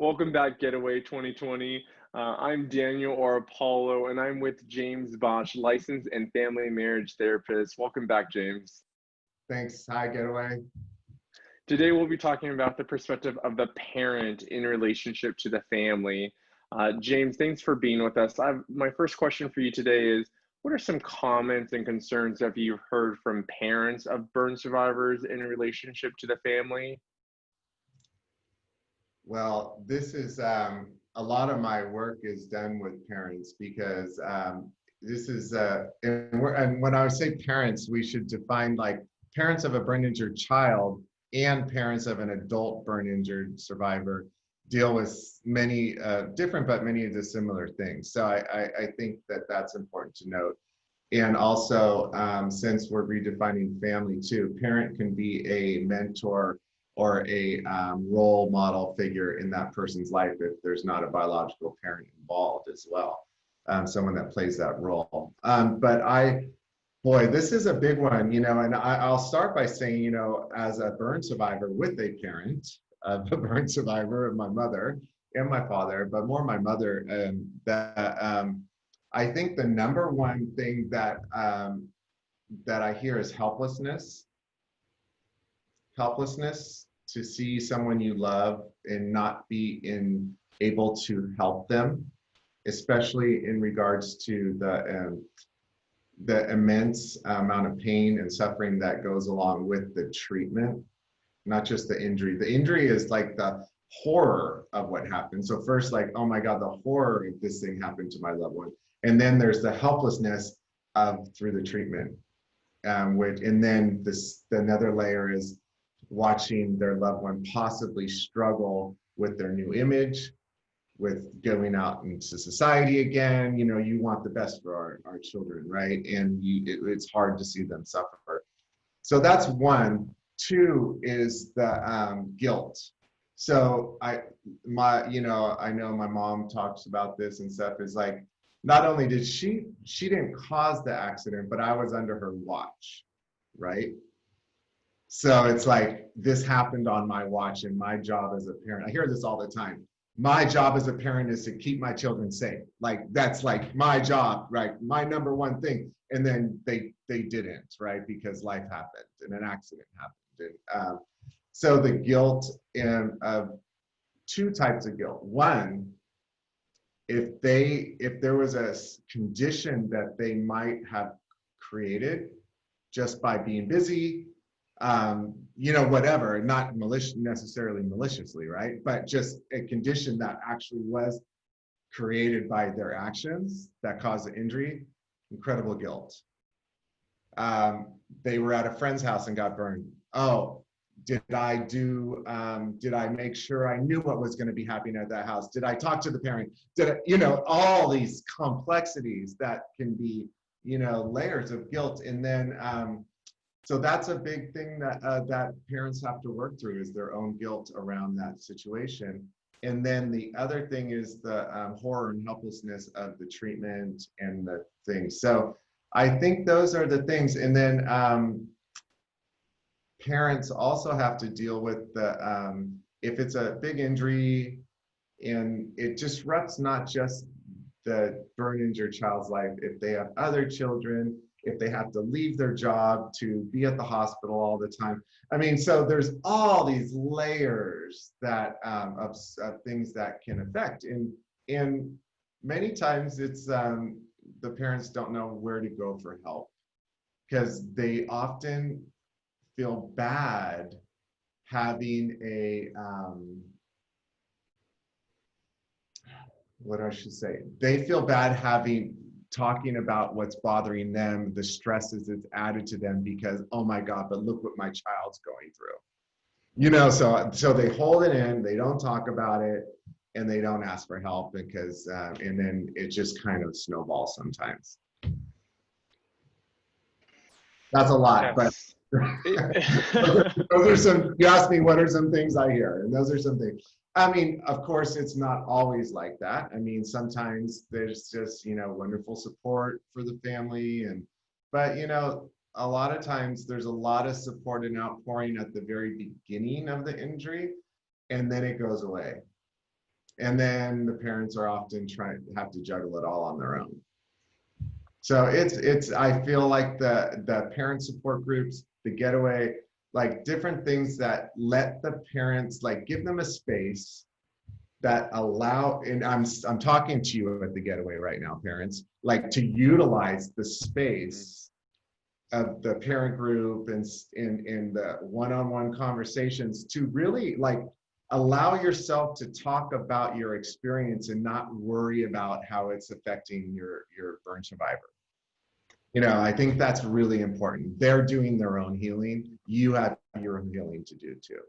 Welcome back, Getaway 2020. I'm Daniel or Apollo, and I'm with James Bosch, licensed and family marriage therapist. Welcome back, James. Thanks. Hi, Getaway. Today, we'll be talking about the perspective of the parent in relationship to the family. James, thanks for being with us. My first question for you today is, what are some comments and concerns that you've heard from parents of burn survivors in relationship to the family? Well, this is a lot of my work is done with parents because this is, and when I say parents, we should define like parents of a burn injured child and parents of an adult burn injured survivor deal with many different, but many of the similar things. So I think that that's important to note. And also, since we're redefining family too, parent can be a mentor or a role model figure in that person's life if there's not a biological parent involved as well, someone that plays that role. Boy, this is a big one, and I'll start by saying, as a burn survivor with a parent of a burn survivor of my mother and my father, but more my mother, I think the number one thing that I hear is helplessness to see someone you love and not be able to help them, especially in regards to the immense amount of pain and suffering that goes along with the treatment, not just the injury. The injury is like the horror of what happened. So first, like, oh my God, the horror of this thing happened to my loved one. And then there's the helplessness through the treatment. And then another layer is watching their loved one possibly struggle with their new image, with going out into society again. You want the best for our children, right? And it's hard to see them suffer. So that's one. Two is the guilt. So I know my mom talks about this and stuff, is like, not only did she didn't cause the accident, but I was under her watch, right? So it's like, this happened on my watch, and my job as a parent, I hear this all the time. My job as a parent is to keep my children safe. Like, that's like my job, right? My number one thing. And then they didn't, right? Because life happened and an accident happened. And so the guilt of two types of guilt. One, if there was a condition that they might have created just by being busy, whatever, not necessarily maliciously, right? But just a condition that actually was created by their actions that caused the injury, incredible guilt. They were at a friend's house and got burned. Oh, did I make sure I knew what was going to be happening at that house? Did I talk to the parent? All these complexities that can be, layers of guilt. And then, so that's a big thing that parents have to work through, is their own guilt around that situation. And then the other thing is the horror and helplessness of the treatment and the things. So I think those are the things. And then parents also have to deal with if it's a big injury and it disrupts not just the burn injured child's life, if they have other children, if they have to leave their job to be at the hospital all the time. I mean, so there's all these layers that of things that can affect. And many times it's the parents don't know where to go for help, because they often feel bad having they feel bad talking about what's bothering them, the stresses that's added to them, because, oh my God, but look what my child's going through. So they hold it in, they don't talk about it, and they don't ask for help, because and then it just kind of snowballs sometimes. That's a lot, Yes. but those are some, you asked me what are some things I hear, and those are some things. I mean, of course, it's not always like that. I mean, sometimes there's just, wonderful support for the family, but a lot of times there's a lot of support and outpouring at the very beginning of the injury, and then it goes away. And then the parents are often have to juggle it all on their own. So I feel like the parent support groups, the Getaway, like different things that let the parents, like, give them a space that allow, and I'm talking to you at the Getaway right now, parents, like, to utilize the space of the parent group and in the one-on-one conversations to really, like, allow yourself to talk about your experience and not worry about how it's affecting your burn survivor. You know, I think that's really important. They're doing their own healing. You have your own healing to do too.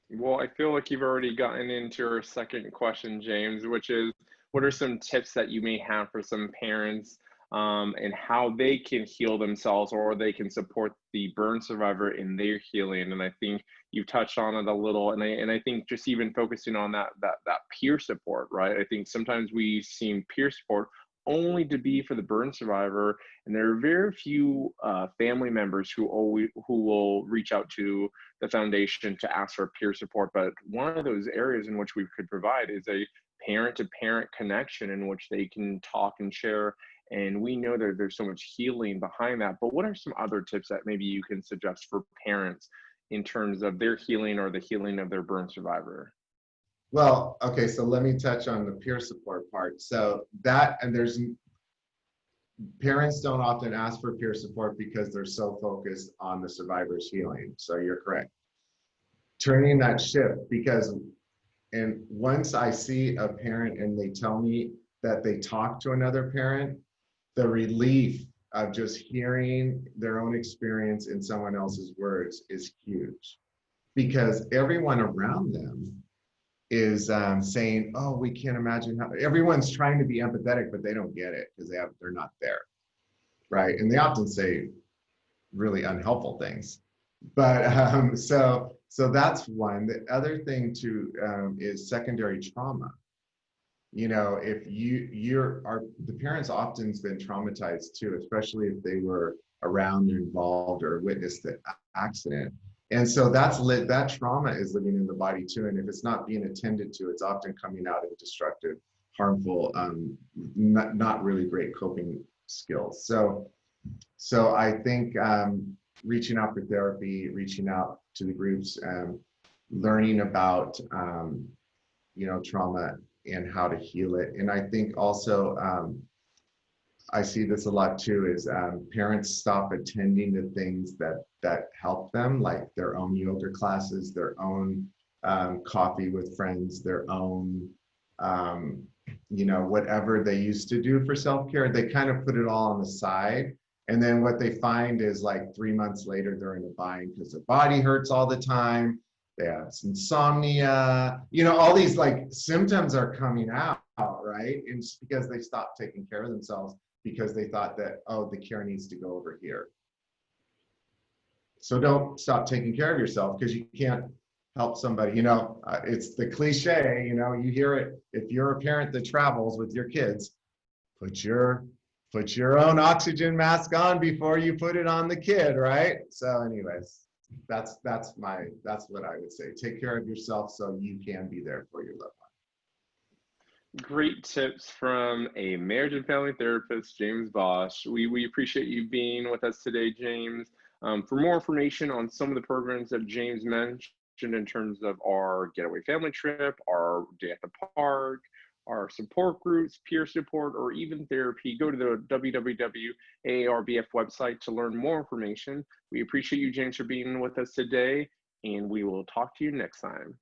Well, I feel like you've already gotten into your second question, James, which is what are some tips that you may have for some parents, and how they can heal themselves or they can support the burn survivor in their healing? And I think you touched on it a little, and I think just even focusing on that peer support, right? I think sometimes we see peer support only to be for the burn survivor, and there are very few family members who will reach out to the foundation to ask for peer support. But one of those areas in which we could provide is a parent to parent connection in which they can talk and share. And we know that there's so much healing behind that. But what are some other tips that maybe you can suggest for parents in terms of their healing or the healing of their burn survivor? Well, okay, so let me touch on the peer support part. So that, and there's parents don't often ask for peer support because they're so focused on the survivor's healing. So you're correct. Turning that shift, because, and once I see a parent and they tell me that they talk to another parent, the relief of just hearing their own experience in someone else's words is huge, because everyone around them is saying, oh, we can't imagine how, everyone's trying to be empathetic, but they don't get it because they're not there, right? And they often say really unhelpful things. But so that's one. The other thing too is secondary trauma. You know, if the parents often been traumatized too, especially if they were around or involved or witnessed the accident. And so that trauma is living in the body too. And if it's not being attended to, it's often coming out in destructive, harmful, not really great coping skills. So I think reaching out for therapy, reaching out to the groups, learning about trauma and how to heal it. And I think also I see this a lot too, is parents stop attending to things that help them, like their own yoga classes, their own coffee with friends, their own whatever they used to do for self-care. They kind of put it all on the side. And then what they find is, like, 3 months later, they're in a bind because their body hurts all the time. They have insomnia, all these, like, symptoms are coming out, right? And it's because they stopped taking care of themselves because they thought that, oh, the care needs to go over here. So don't stop taking care of yourself because you can't help somebody. It's the cliche, you hear it. If you're a parent that travels with your kids, put your own oxygen mask on before you put it on the kid, right? So anyways, that's what I would say. Take care of yourself so you can be there for your loved one. Great tips from a marriage and family therapist, James Bosch. We appreciate you being with us today, James. For more information on some of the programs that James mentioned in terms of our Getaway family trip, our day at the park, our support groups, peer support, or even therapy, go to the www.AARBF website to learn more information. We appreciate you, James, for being with us today, and we will talk to you next time.